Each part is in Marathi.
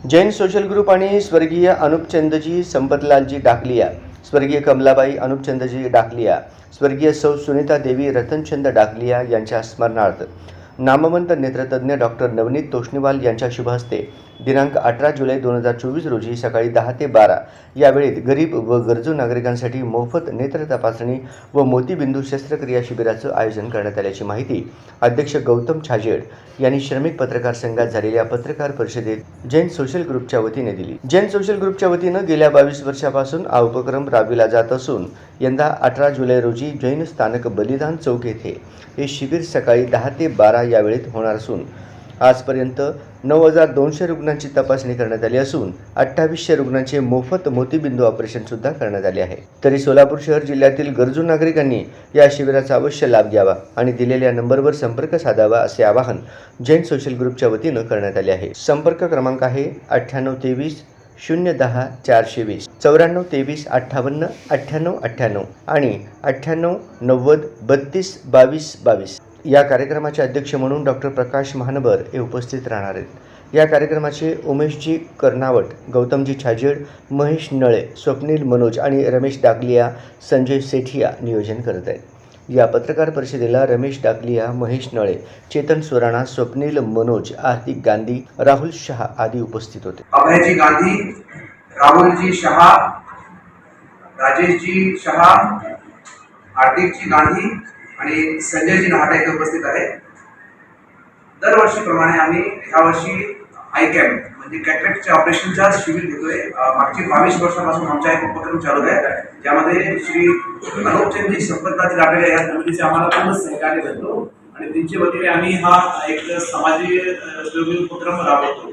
जैन सोशल ग्रुप आणि स्वर्गीय अनुपचंदजी संपतलालजी डाकलिया, स्वर्गीय कमलाबाई अनुपचंदजी डाकलिया, स्वर्गीय सौ सुनीता देवी रतनचंद डाकलिया यांच्या स्मरणार्थ नामवंत नेत्रतज्ञ डॉक्टर नवनीत तोष्णीवाल यांच्या शुभ हस्ते दिनांक 18 जुलै 2024 रोजी सकाळी 10 ते 12 या वेळेत गरीब व गरजू नागरिकांसाठी मोफत नेत्र तपासणी व मोतीबिंदू शस्त्रक्रिया शिबिराचं आयोजन करण्यात आल्याची माहिती अध्यक्ष गौतम छाजेड यांनी श्रमिक पत्रकार संघात झालेल्या पत्रकार परिषदेत जैन सोशल ग्रुपच्या वतीने दिली। जैन सोशल ग्रुपच्या वतीनं गेल्या 22 वर्षापासून हा उपक्रम राबविला जात असून यंदा 18 जुलै रोजी जैन स्थानक बलिदान चौक येथे हे शिबिर सकाळी 10 ते 12 या वेळेत होणार असून आजपर्यंत 9,200 रुग्णांची तपासणी करण्यात आली असून 2800 रुग्णांचे मोफत मोतीबिंदू ऑपरेशन सुद्धा करण्यात आले आहे। तरी सोलापूर शहर जिल्ह्यातील गरजू नागरिकांनी या शिबिराचा अवश्य लाभ घ्यावा आणि दिलेल्या नंबरवर संपर्क साधावा असे आवाहन जैन सोशल ग्रुपच्या वतीनं करण्यात आले आहे। संपर्क क्रमांक आहे 9823 010 420 9423 58 98 98 आणि 98 90 32 22 22। या कार्यक्रमाचे अध्यक्ष म्हणून डॉक्टर प्रकाश महानबर हे उपस्थित राहणार आहेत। या कार्यक्रमाचे उमेशजी कर्नावट, गौतमजी छाजेड, महेश नळे, स्वप्नील मनोज आणि रमेश डाकलिया, संजय सेठिया नियोजन करत आहेत। या पत्रकार परिषदेला रमेश डाकलिया, महेश नळे, चेतन सोराणा, स्वप्नील मनोज, आर्थिक गांधी, राहुल शहा आदी उपस्थित होते। अभयजी गांधी, राहुलजी शहा, राजेशजी शहा, आर्थिकजी गांधी आणि संजयजी नहाटा इथे उपस्थित आहे। दरवर्षीप्रमाणे आम्ही ह्या वर्षी आय कॅम्प म्हणजे कॅटरॅक्टच्या ऑपरेशनचा शिबिर घेतोय। मागची 22 वर्षापासून आमचा एक उपक्रम चालू आहे, ज्यामध्ये श्री अनुपचंदजी संपतलालजी डाकलिया या समितीचे आम्हाला पूर्ण सहकार्य करतो आणि त्यांच्या वतीने आम्ही हा एक समाजोपयोगी उपक्रम राबवतो।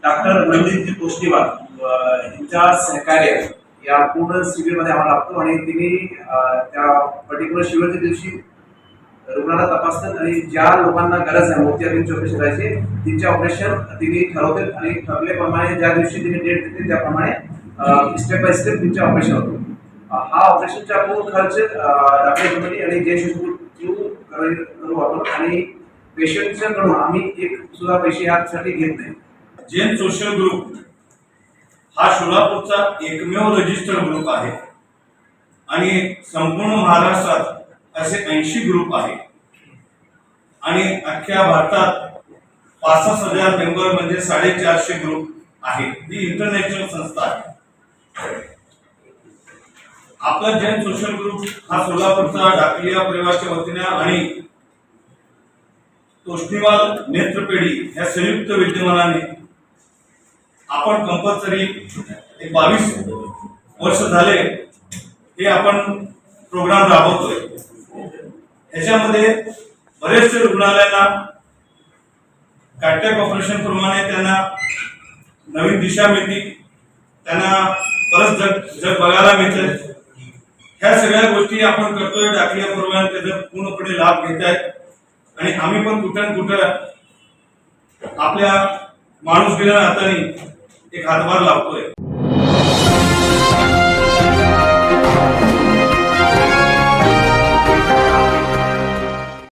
डॉक्टर नवनीतजी तोष्णीवाल यांच्या सहकार्य या पूर्ण शिबिरमध्ये आम्हाला लागतो आणि तिने त्या पर्टिक्युलर शिबिरच्या दिवशी रुग्णाला तपासतात आणि ज्या लोकांना गरज आहे मोतियाबिंदूचे ऑपरेशन करायचे त्यांचे ऑपरेशन तिने ठरवतात आणि ठरल्याप्रमाणे ज्या दिवशी तिने डेट देते त्याप्रमाणे स्टेप बाय स्टेप त्यांचे ऑपरेशन होतो। हा ऑपरेशनचा पूर्ण खर्च डॉक्टर कंपनी आणि जैन सोशल करू आपण आणि पेशंटच्याकडून आम्ही एक सुद्धा पैसे यासाठी घेत नाही। जैन सोशल ग्रुप हा सोलापूरचा एकमेव रजिस्टर्ड ग्रुप आहे आणि संपूर्ण महाराष्ट्रात असे 80 ग्रुप आहे आणि अख्ख्या भारतात 65,000 मेंबर म्हणजे 450 ग्रुप आहे। ही इंटरनॅशनल संस्था आहे। आपला जैन सोशल ग्रुप हा सोलापूरचा डाकलिया परिवाराच्या वतीने आणि तोष्णीवाल नेत्रपेढी या संयुक्त विद्यमानाने आपण कंपल्सरी 22 वर्ष झाले हे आपण प्रोग्राम राबवतोय। ह्याच्यामध्ये बरेचसे रुग्णालयांना कॅटरॅक्ट ऑपरेशन प्रमाणे त्यांना नवीन दिशा मिळते, त्यांना परत जग बघायला मिळतं। ह्या सगळ्या गोष्टी आपण करतोय। डाकलिया परिवार त्याचा पूर्णपणे लाभ घेत आहेत आणि आम्ही पण कुठं आपल्या माणूस गेल्या नात्याने एक हातभार लावतोय।